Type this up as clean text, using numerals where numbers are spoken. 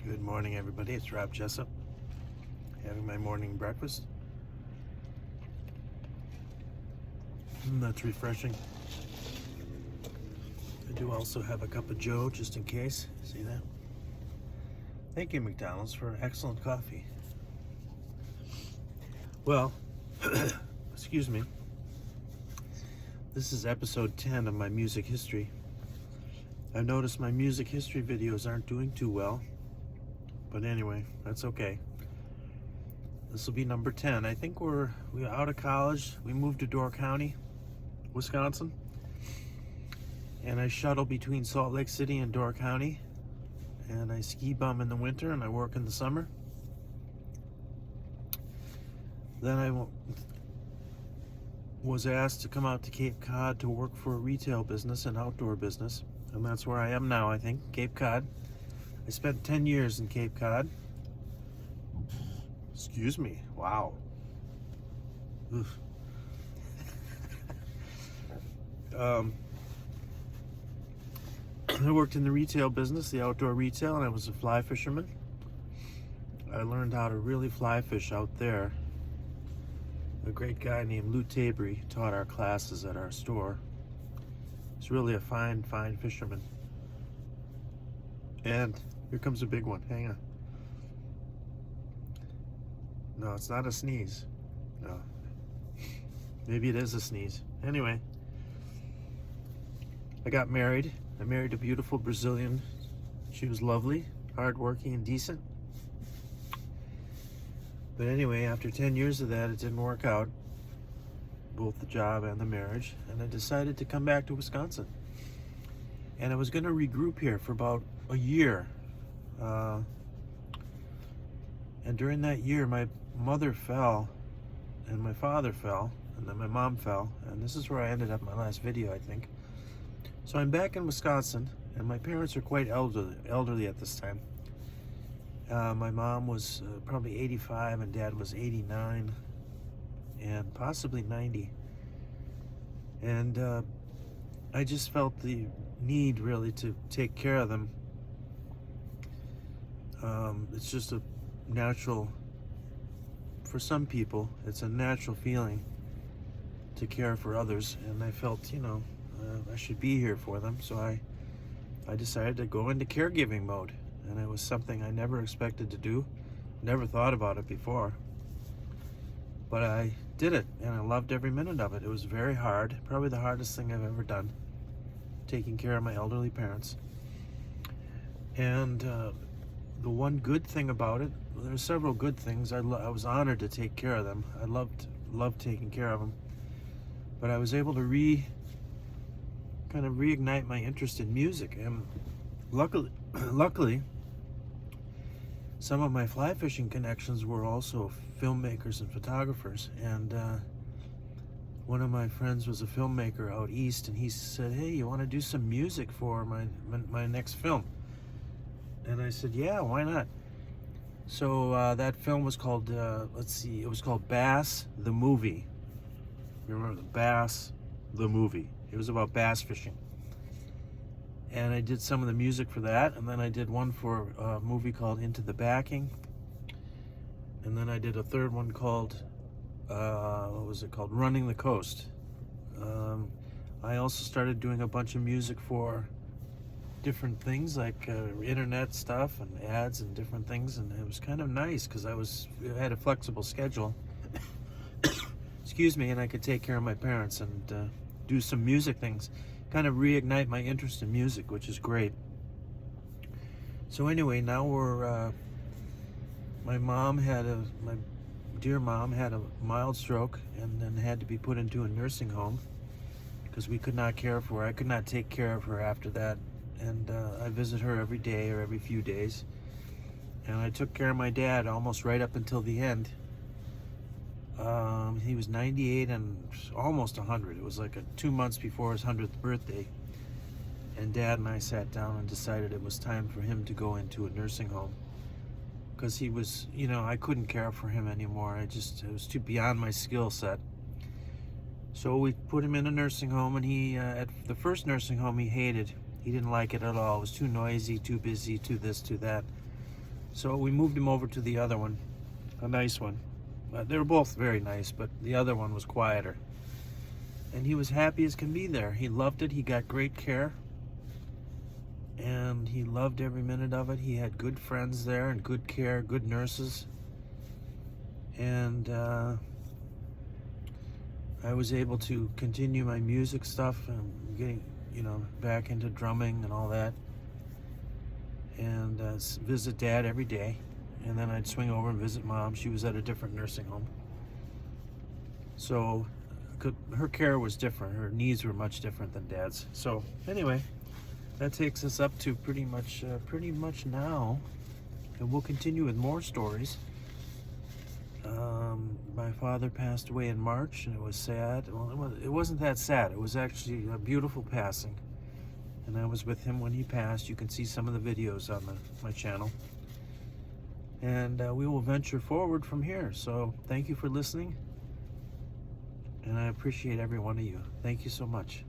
Good morning, everybody. It's Rob Jessup having my morning breakfast. That's refreshing. I do also have a cup of Joe just in case. See that? Thank you, McDonald's, for excellent coffee. Well, excuse me. This is episode 10 of my music history. I've noticed my music history videos aren't doing too well. But anyway, that's okay. This will be number 10. I think we're out of college. We moved to Door County, Wisconsin. And I shuttle between Salt Lake City and Door County. And I ski bum in the winter and I work in the summer. Then I was asked to come out to Cape Cod to work for a retail business, an outdoor business. And that's where I am now, I think, Cape Cod. I spent 10 years in Cape Cod. Excuse me. Wow. Oof. I worked in the retail business, the outdoor retail, and I was a fly fisherman. I learned how to really fly fish out there. A great guy named Lou Tabry taught our classes at our store. He's really a fine fisherman. And here comes a big one. Hang on. No, it's not a sneeze. No. Maybe it is a sneeze. Anyway, I got married. I married a beautiful Brazilian. She was lovely, hardworking, and decent. But anyway, after 10 years of that, it didn't work out, both the job and the marriage, and I decided to come back to Wisconsin. And I was going to regroup here for about a year. And during that year, my mother fell, and my father fell, and then my mom fell, and this is where I ended up in my last video, I think. So I'm back in Wisconsin, and my parents are quite elderly at this time. My mom was probably 85, and Dad was 89, and possibly 90. And I just felt the need, really, to take care of them. It's just a natural, for some people, it's a natural feeling to care for others, and I felt, I should be here for them, so I decided to go into caregiving mode, and it was something I never expected to do, never thought about it before, but I did it, and I loved every minute of it. It was very hard, probably the hardest thing I've ever done, taking care of my elderly parents. And the one good thing about it, well, there were several good things. I was honored to take care of them. I loved taking care of them, but I was able to kind of reignite my interest in music, and luckily some of my fly fishing connections were also filmmakers and photographers, and one of my friends was a filmmaker out east, and he said, "Hey, you want to do some music for my next film?" And I said, "Yeah, why not?" So that film was called it was called Bass the Movie. You remember the Bass the Movie? It was about bass fishing. And I did some of the music for that, and then I did one for a movie called Into the Backing. And then I did a third one called, what was it called? Running the Coast. I also started doing a bunch of music for different things, like internet stuff and ads and different things, and it was kind of nice because I had a flexible schedule. Excuse me, and I could take care of my parents and do some music things, kind of reignite my interest in music, which is great. So anyway, now my dear mom had a mild stroke and then had to be put into a nursing home because we could not care for her. I could not take care of her after that, and I visit her every day or every few days, and I took care of my dad almost right up until the end. He was 98 and almost 100. It was like 2 months before his 100th birthday. And Dad and I sat down and decided it was time for him to go into a nursing home. Because he was, I couldn't care for him anymore. It was too beyond my skill set. So we put him in a nursing home, and he, at the first nursing home, he hated. He didn't like it at all. It was too noisy, too busy, too this, too that. So we moved him over to the other one, a nice one. They were both very nice, but the other one was quieter. And he was happy as can be there. He loved it. He got great care. And he loved every minute of it. He had good friends there and good care, good nurses. And I was able to continue my music stuff and getting, back into drumming and all that. And visit Dad every day. And then I'd swing over and visit Mom. She was at a different nursing home. So her care was different. Her needs were much different than Dad's. So anyway, that takes us up to pretty much now. And we'll continue with more stories. My father passed away in March, and it was sad. Well, it wasn't that sad. It was actually a beautiful passing. And I was with him when he passed. You can see some of the videos on my channel. And we will venture forward from here. So thank you for listening. And I appreciate every one of you. Thank you so much.